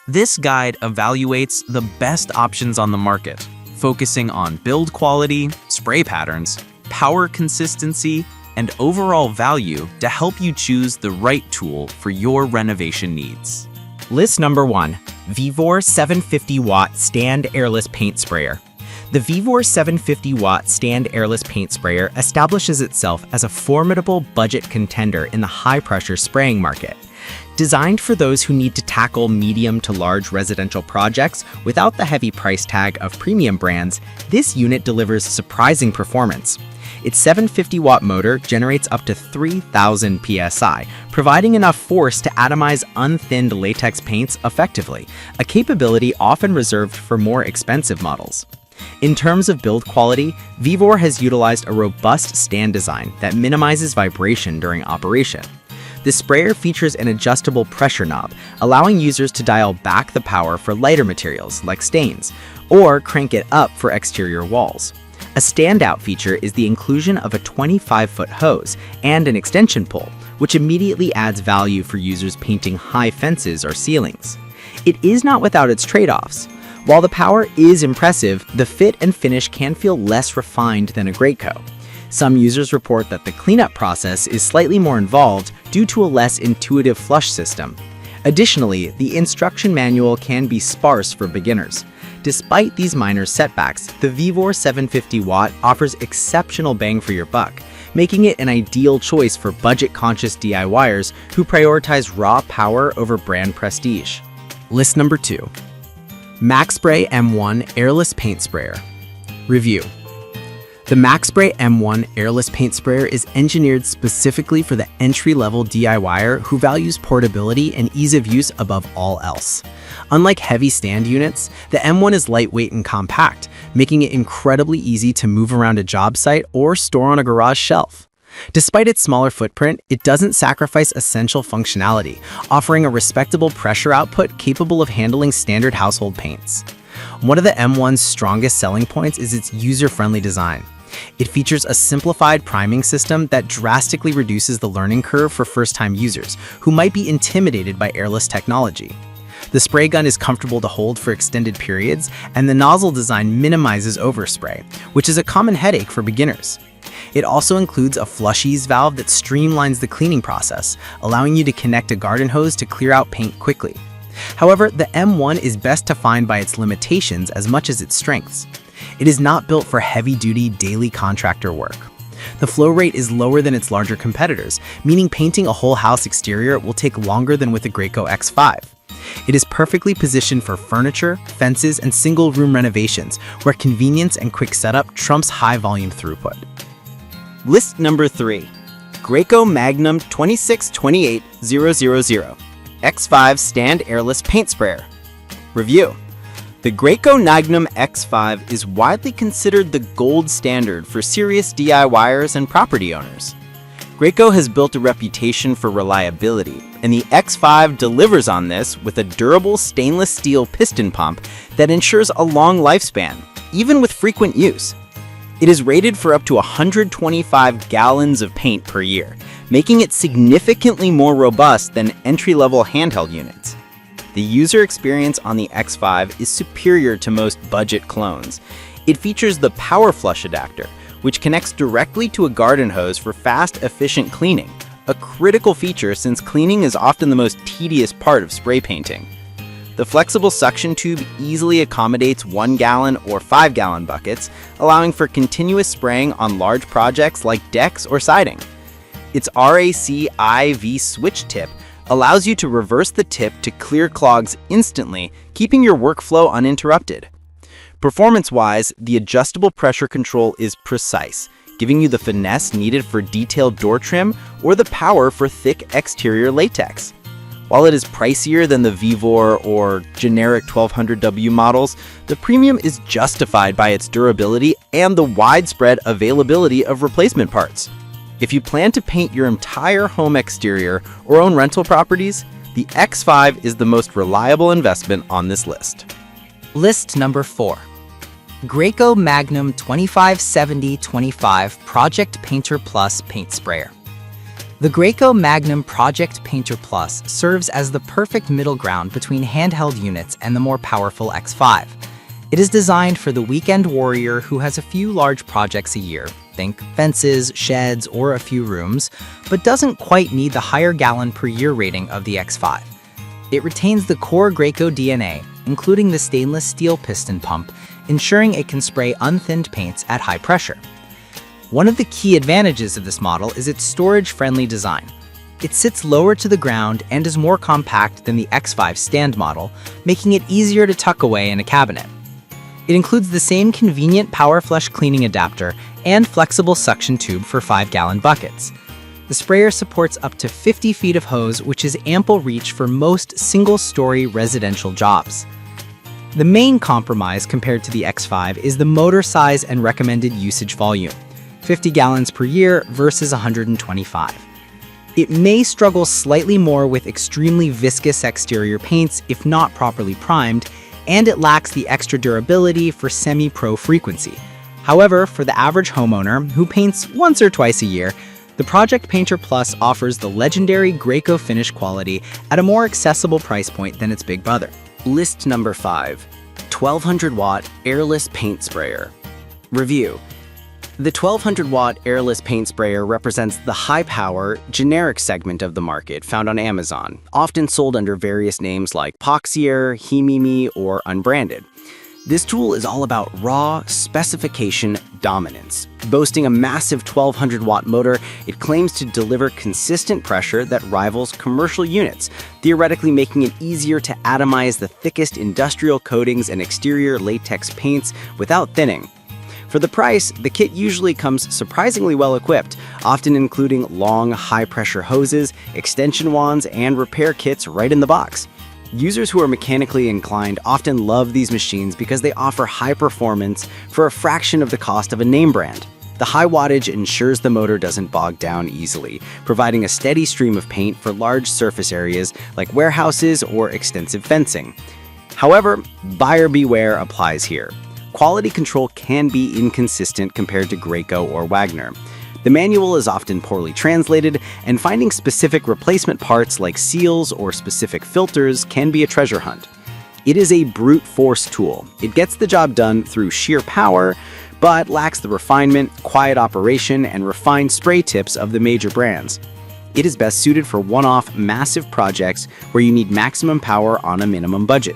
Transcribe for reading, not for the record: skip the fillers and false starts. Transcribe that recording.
This guide evaluates the best options on the market, focusing on build quality, spray patterns, power consistency, and overall value to help you choose the right tool for your renovation needs. List number 1, Vivore 750-watt stand airless paint sprayer. The Vivore 750-watt stand airless paint sprayer establishes itself as a formidable budget contender in the high-pressure spraying market. Designed for those who need to tackle medium to large residential projects without the heavy price tag of premium brands, this unit delivers surprising performance. Its 750-watt motor generates up to 3,000 psi, providing enough force to atomize unthinned latex paints effectively, a capability often reserved for more expensive models. In terms of build quality, Vivore has utilized a robust stand design that minimizes vibration during operation. The sprayer features an adjustable pressure knob, allowing users to dial back the power for lighter materials like stains, or crank it up for exterior walls. A standout feature is the inclusion of a 25-foot hose and an extension pole, which immediately adds value for users painting high fences or ceilings. It is not without its trade-offs. While the power is impressive, the fit and finish can feel less refined than a Graco. Some users report that the cleanup process is slightly more involved due to a less intuitive flush system. Additionally, the instruction manual can be sparse for beginners. Despite these minor setbacks, the Vivore 750-watt offers exceptional bang for your buck, making it an ideal choice for budget-conscious DIYers who prioritize raw power over brand prestige. List number 2. Maxay M1 Airless Paint Sprayer. Review. The Maxay M1 Airless Paint Sprayer is engineered specifically for the entry-level DIYer who values portability and ease of use above all else. Unlike heavy stand units, the M1 is lightweight and compact, making it incredibly easy to move around a job site or store on a garage shelf. Despite its smaller footprint, it doesn't sacrifice essential functionality, offering a respectable pressure output capable of handling standard household paints. One of the M1's strongest selling points is its user-friendly design. It features a simplified priming system that drastically reduces the learning curve for first-time users who might be intimidated by airless technology. The spray gun is comfortable to hold for extended periods, and the nozzle design minimizes overspray, which is a common headache for beginners. It also includes a flush ease valve that streamlines the cleaning process, allowing you to connect a garden hose to clear out paint quickly. However, the M1 is best defined by its limitations as much as its strengths. It is not built for heavy-duty daily contractor work. The flow rate is lower than its larger competitors, meaning painting a whole house exterior will take longer than with the Graco X5. It is perfectly positioned for furniture, fences, and single-room renovations, where convenience and quick setup trumps high-volume throughput. List number 3. Graco Magnum 2628000 X5 Stand Airless Paint Sprayer. Review. The Graco Magnum X5 is widely considered the gold standard for serious DIYers and property owners. Graco has built a reputation for reliability, and the X5 delivers on this with a durable stainless steel piston pump that ensures a long lifespan, even with frequent use. It is rated for up to 125 gallons of paint per year, making it significantly more robust than entry-level handheld units. The user experience on the X5 is superior to most budget clones. It features the power flush adapter, which connects directly to a garden hose for fast, efficient cleaning, a critical feature since cleaning is often the most tedious part of spray painting. The flexible suction tube easily accommodates 1-gallon or 5-gallon buckets, allowing for continuous spraying on large projects like decks or siding. Its RAC-IV switch tip allows you to reverse the tip to clear clogs instantly, keeping your workflow uninterrupted. Performance-wise, the adjustable pressure control is precise, giving you the finesse needed for detailed door trim or the power for thick exterior latex. While it is pricier than the Vivore or generic 1200W models, the premium is justified by its durability and the widespread availability of replacement parts. If you plan to paint your entire home exterior or own rental properties, the X5 is the most reliable investment on this list. List number 4. Graco Magnum 257025 Project Painter Plus Paint Sprayer. The Graco Magnum Project Painter Plus serves as the perfect middle ground between handheld units and the more powerful X5. It is designed for the weekend warrior who has a few large projects a year, think fences, sheds, or a few rooms, but doesn't quite need the higher gallon per year rating of the X5. It retains the core Graco DNA, including the stainless steel piston pump, ensuring it can spray unthinned paints at high pressure. One of the key advantages of this model is its storage-friendly design. It sits lower to the ground and is more compact than the X5 stand model, making it easier to tuck away in a cabinet. It includes the same convenient power flush cleaning adapter and flexible suction tube for 5-gallon buckets. The sprayer supports up to 50 feet of hose, which is ample reach for most single-story residential jobs. The main compromise compared to the X5 is the motor size and recommended usage volume, 50 gallons per year versus 125. It may struggle slightly more with extremely viscous exterior paints if not properly primed, and it lacks the extra durability for semi-pro frequency. However, for the average homeowner who paints once or twice a year, the Project Painter Plus offers the legendary Graco finish quality at a more accessible price point than its big brother. List number 5. 1200-watt Airless Paint Sprayer. Review. The 1200-watt Airless Paint Sprayer represents the high-power, generic segment of the market found on Amazon, often sold under various names like Poxier, Himimi, or unbranded. This tool is all about raw specification dominance. Boasting a massive 1200-watt motor, it claims to deliver consistent pressure that rivals commercial units, theoretically making it easier to atomize the thickest industrial coatings and exterior latex paints without thinning. For the price, the kit usually comes surprisingly well equipped, often including long, high-pressure hoses, extension wands, and repair kits right in the box. Users who are mechanically inclined often love these machines because they offer high performance for a fraction of the cost of a name brand. The high wattage ensures the motor doesn't bog down easily, providing a steady stream of paint for large surface areas like warehouses or extensive fencing. However, buyer beware applies here. Quality control can be inconsistent compared to Graco or Wagner. The manual is often poorly translated, and finding specific replacement parts like seals or specific filters can be a treasure hunt. It is a brute force tool. It gets the job done through sheer power, but lacks the refinement, quiet operation, and refined spray tips of the major brands. It is best suited for one-off massive projects where you need maximum power on a minimum budget.